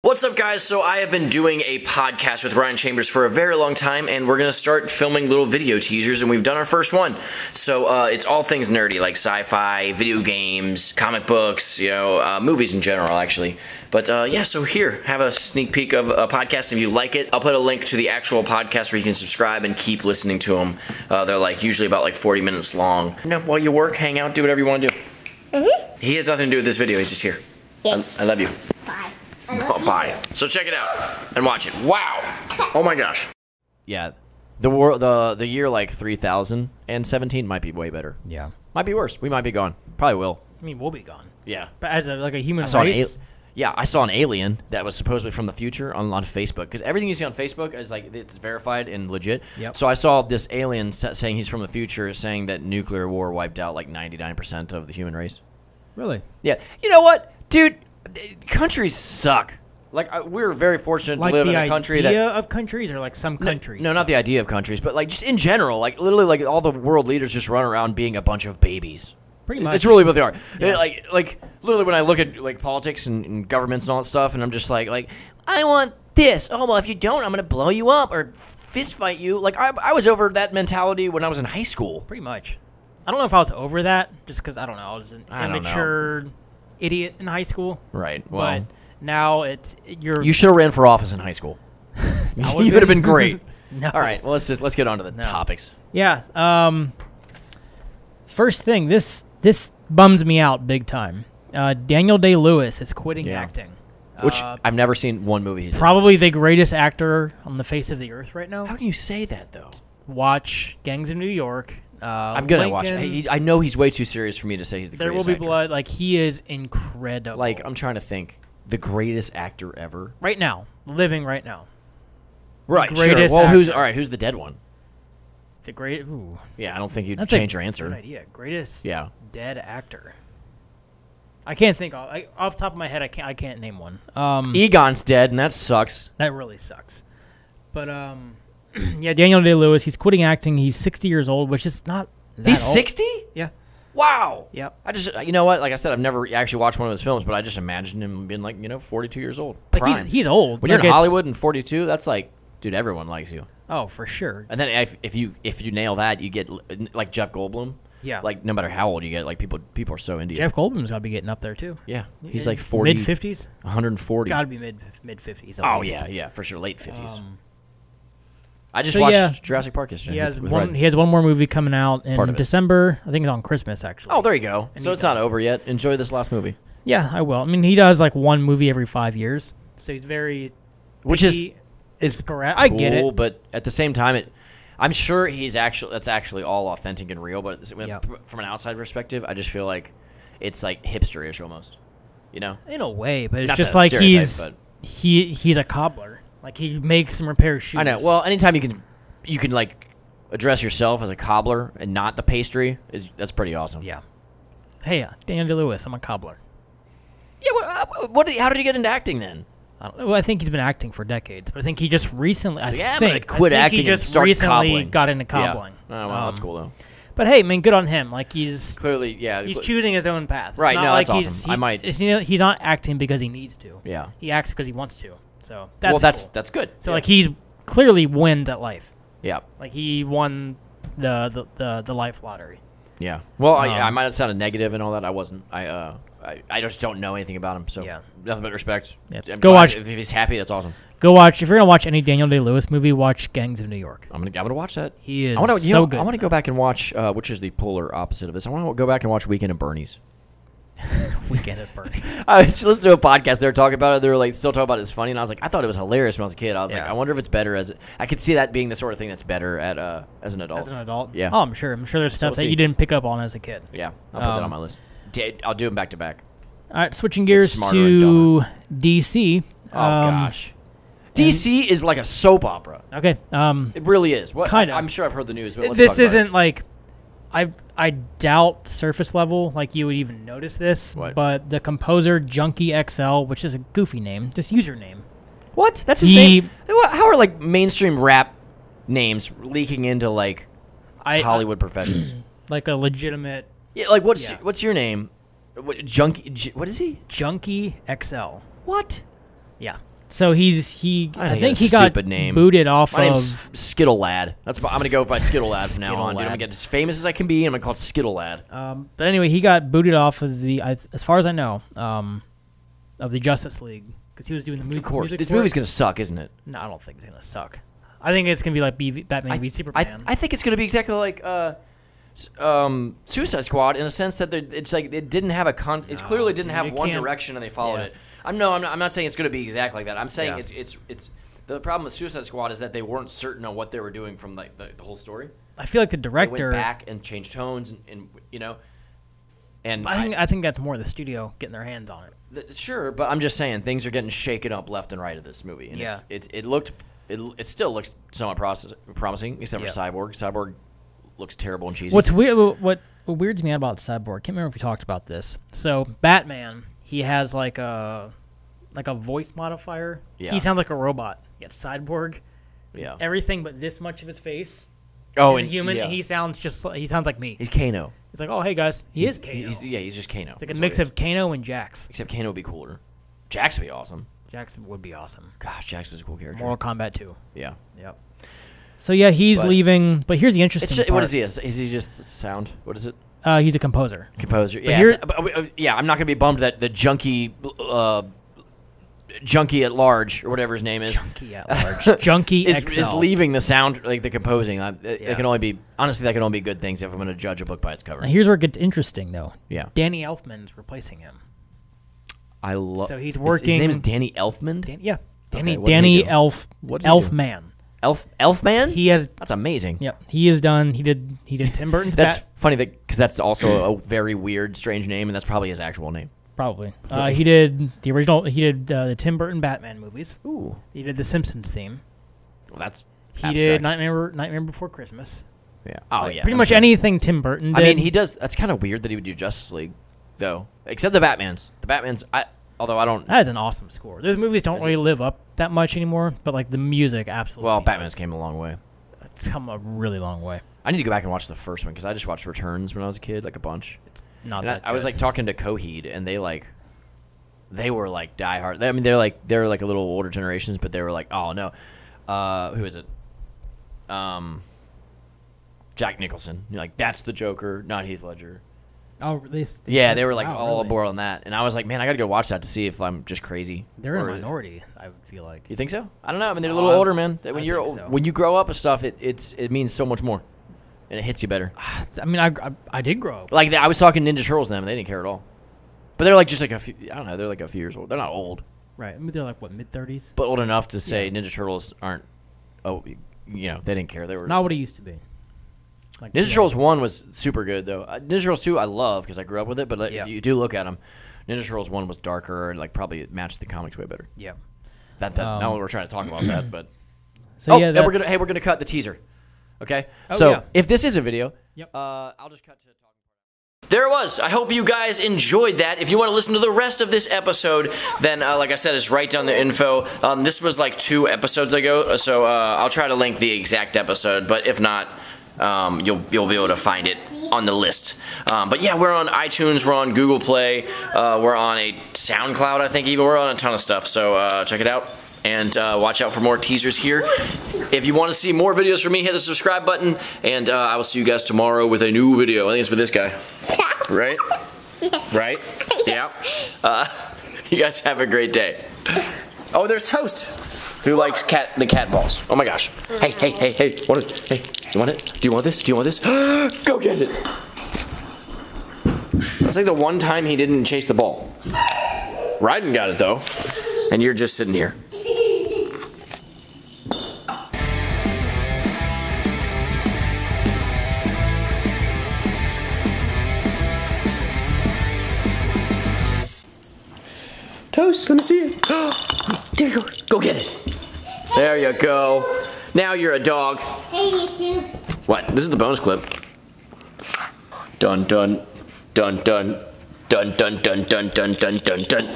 What's up, guys? So I have been doing a podcast with Ryan Chambers for a very long time, and we're going to start filming little video teasers, and we've done our first one. So it's all things nerdy, like sci-fi, video games, comic books, movies in general, actually. But yeah, so here, have a sneak peek of a podcast if you like it. I'll put a link to the actual podcast where you can subscribe and keep listening to them. They're usually about 40 minutes long. While you work, hang out, do whatever you want to do. He has nothing to do with this video, he's just here. Yeah. I love you. Bye. Bye. So check it out and watch it. Wow. Oh my gosh. Yeah, the year 3017 might be way better. Yeah. Might be worse. We might be gone. Probably will. I mean, we'll be gone. Yeah. But as a human I race, saw an alien that was supposedly from the future on Facebook, because everything you see on Facebook is it's verified and legit. Yep. So I saw this alien saying he's from the future, saying that nuclear war wiped out 99% of the human race. really. Yeah. You know what, dude? Countries suck. We're very fortunate to live in a country that... the idea of countries or some countries? No, not the idea of countries, but just in general, literally all the world leaders just run around being a bunch of babies. Pretty much. It's really what they are. Yeah. Literally when I look at politics and governments and all that stuff, and I'm just I want this. Oh, well, if you don't, I'm going to blow you up or fist fight you. I was over that mentality when I was in high school. Pretty much. I don't know if I was over that, just because, I don't know, I was an I don't know. immature idiot in high school. Right. Well, But now you should have ran for office in high school. You would have been great. No. All right. Well, let's get on to the topics. Yeah. First thing, this bums me out big time. Daniel Day-Lewis is quitting acting. Which I've never seen one movie he's in. Probably the greatest actor on the face of the earth right now. How can you say that, though? Watch Gangs of New York. I'm going to watch it. I know he's way too serious for me to say he's the There greatest Will Be actor. Blood. He is incredible. I'm trying to think. The greatest actor ever? Right now. Living right now. Right, greatest sure. Well, actor. who's the dead one? The great... Ooh. Yeah, I don't think you'd That's change a your answer. good idea. Greatest dead actor. I can't think off the top of my head. I can't name one. Egon's dead, and that sucks. That really sucks. But yeah, Daniel Day-Lewis. He's quitting acting. He's 60 years old, which is not. He's old. 60? Yeah. Wow. Yep. I just, you know what? Like I said, I've never actually watched one of his films, but I just imagined him being 42 years old. Prime. He's old. When you're in Hollywood and 42, that's dude, everyone likes you. Oh, for sure. And then if you nail that, you get Jeff Goldblum. Yeah. No matter how old you get, people are so into you. Jeff Goldblum's got to be getting up there too. Yeah. He's 40. Mid-50s? 140. Got to be mid-50s. Oh, yeah, for sure. Late 50s. I just watched Jurassic Park yesterday. He has one more movie coming out in December. I think it's on Christmas, actually. Oh, there you go. So it's not over yet. Enjoy this last movie. Yeah, I will. I mean, he does one movie every 5 years, so he's very... Which is correct. Cool, I get it. But at the same time, I'm sure that's actually all authentic and real. But from an outside perspective, I just feel like it's hipster-ish almost. In a way, but it's Not just to he's a cobbler. He makes and repairs shoes. I know. Well, anytime you can address yourself as a cobbler and not the pastry that's pretty awesome. Yeah. Hey, Daniel Day-Lewis, I'm a cobbler. Yeah. How did he get into acting then? I think he's been acting for decades, but I think he just recently. I'm gonna quit acting he just and start recently cobbling. got into cobbling. Yeah. Oh, well, that's cool though. But hey, man, good on him. He's clearly, he's choosing his own path. Right? It's No, not that's awesome. He's not acting because he needs to. Yeah. He acts because he wants to. So that's cool. That's good. So he's clearly wins at life. Yeah. He won the life lottery. Yeah. Well, I might have sounded negative and all that. I wasn't. I just don't know anything about him. So nothing but respect. Yeah. Go watch. If he's happy, that's awesome. Go watch. If you're gonna watch any Daniel Day-Lewis movie, watch Gangs of New York. I'm gonna watch that. He is so good. I want to go back and watch, which is the polar opposite of this. I want to go back and watch Weekend at Bernie's. Weekend at Bernie's. I was listening to a podcast. They were talking about it. They were still talking about it's funny, and I was I thought it was hilarious when I was a kid. I was I wonder if it's better I could see that being the sort of thing that's better as an adult. As an adult, yeah. Oh, I'm sure. There's stuff that you didn't pick up on as a kid. Yeah, I'll put that on my list. I'll do them back to back. All right, switching gears to DC. Oh gosh, DC is like a soap opera. Okay. It really is. Kind of. I'm sure I've heard the news, but let's this talk about isn't it. I doubt surface level you would even notice this. What? But the composer Junkie XL, which is a goofy name, just username. What? That's his name. How are mainstream rap names leaking into Hollywood professions? A legitimate. Yeah. What's your name? What is he? Junkie XL. What? Yeah. So I think he got stupid name. booted off My of. name's Skittle Lad. I'm gonna go by Skittle Lad from now Skittle on. Dude. I'm Lad. gonna get as famous as I can be, and I'm gonna call it Skittle Lad. But anyway, he got booted off of as far as I know, of the Justice League because he was doing the movie. Of course, music this for it. movie's gonna suck, isn't it? No, I don't think it's gonna suck. I think it's gonna be like Batman v Superman. I think it's gonna be exactly like Suicide Squad in a sense that it's like it didn't have it clearly didn't have one direction and they followed it. I'm not saying it's gonna be exactly like that. I'm saying it's the problem with Suicide Squad is that they weren't certain on what they were doing from like the whole story. I feel like the They director. went back and changed tones and you know. And I think that's more the studio getting their hands on it. Sure, but I'm just saying things are getting shaken up left and right of this movie, and it still looks somewhat promising, except for Cyborg. Cyborg looks terrible and cheesy. What's weird? What weirds me out about Cyborg? Can't remember if we talked about this. So Batman, he has like a voice modifier. Yeah. He sounds like a robot. Yet Cyborg, everything but this much of his face. Oh, is and human. yeah. And he sounds like me. He's Kano. He's like, oh hey guys, he's Kano. He's just Kano. It's like a mix of Kano and Jax. Except Kano would be cooler. Jax would be awesome. Jax would be awesome. Gosh, Jax was a cool character. Mortal Kombat 2. Yeah. Yep. So yeah, he's leaving. But here's the interesting part. What is he? Is he just sound? What is it? He's a composer. Composer. But Yeah. I'm not gonna be bummed that the junkie at large or whatever his name is. Junkie at large. Junkie XL. is leaving the sound like the composing. It can only be that can only be good things if I'm going to judge a book by its cover. Now here's where it gets interesting though. Yeah. Danny Elfman's replacing him. I love. So he's working. His name is Danny Elfman. Danny what did he do? Elfman. Elfman. He has. That's amazing. Yep. He is done. He did Tim Burton's. That's funny because that's also a very weird, strange name, and that's probably his actual name. Probably. He did the original. He did the Tim Burton Batman movies. Ooh. He did the Simpsons theme. Well, that's. He did Nightmare Before Christmas. Yeah. Oh yeah. Pretty much anything Tim Burton did. I mean, he does. That's kind of weird that he would do Justice League, though. Except the Batman's. Although I don't. That is an awesome score. Those movies don't really live up that much anymore, but like the music, absolutely. Well, Batman's came a long way. It's come a really long way. I need to go back and watch the first one because I just watched Returns when I was a kid, like a bunch. It's not and that I was like talking to Coheed, and they were like diehard. I mean, they're like a little older generations, but they were like, oh no, who is it? Jack Nicholson. You're like, that's the Joker, not Heath Ledger. Oh, they were like all aboard on that, and I was like, man, I got to go watch that to see if I'm just crazy. They're in a minority, I feel like. You think so? I don't know. I mean, they're a little older, man. When you grow up with stuff, it means so much more, and it hits you better. I mean, I did grow up. Like I was talking Ninja Turtles to them, and they didn't care at all. But they're like just like a few. I don't know. They're like a few years old. They're not old. Right. I mean, they're like what, mid-30s? But old enough to say Ninja Turtles aren't. Oh, they didn't care. They were not what it used to be. Like, Ninja Turtles 1 was super good, though. Ninja Turtles 2 I love because I grew up with it, but if you do look at them, Ninja Turtles 1 was darker and probably matched the comics way better. Yeah. Now we're trying to talk about that, but... So we're gonna cut the teaser, okay? If this is a video, I'll just cut to... There it was. I hope you guys enjoyed that. If you want to listen to the rest of this episode, then like I said, it's right down the info. This was like 2 episodes ago, so I'll try to link the exact episode, but if not... you'll be able to find it on the list. But yeah, we're on iTunes, we're on Google Play, we're on a SoundCloud, I think even. We're on a ton of stuff, so check it out. And watch out for more teasers here. If you want to see more videos from me, hit the subscribe button, and I will see you guys tomorrow with a new video. I think it's with this guy. Right? Right? Yeah. You guys have a great day. Oh, there's Toast, who likes the cat balls. Oh my gosh. Hey, want it? Hey, you want it? Do you want this? Do you want this? Go get it. That's like the one time he didn't chase the ball. Ryden got it though, and you're just sitting here. Toast, let me see it. There you go. Go get it. There you go. Now you're a dog. Hey, YouTube. What? This is the bonus clip. Dun dun dun dun dun dun dun dun dun dun dun dun.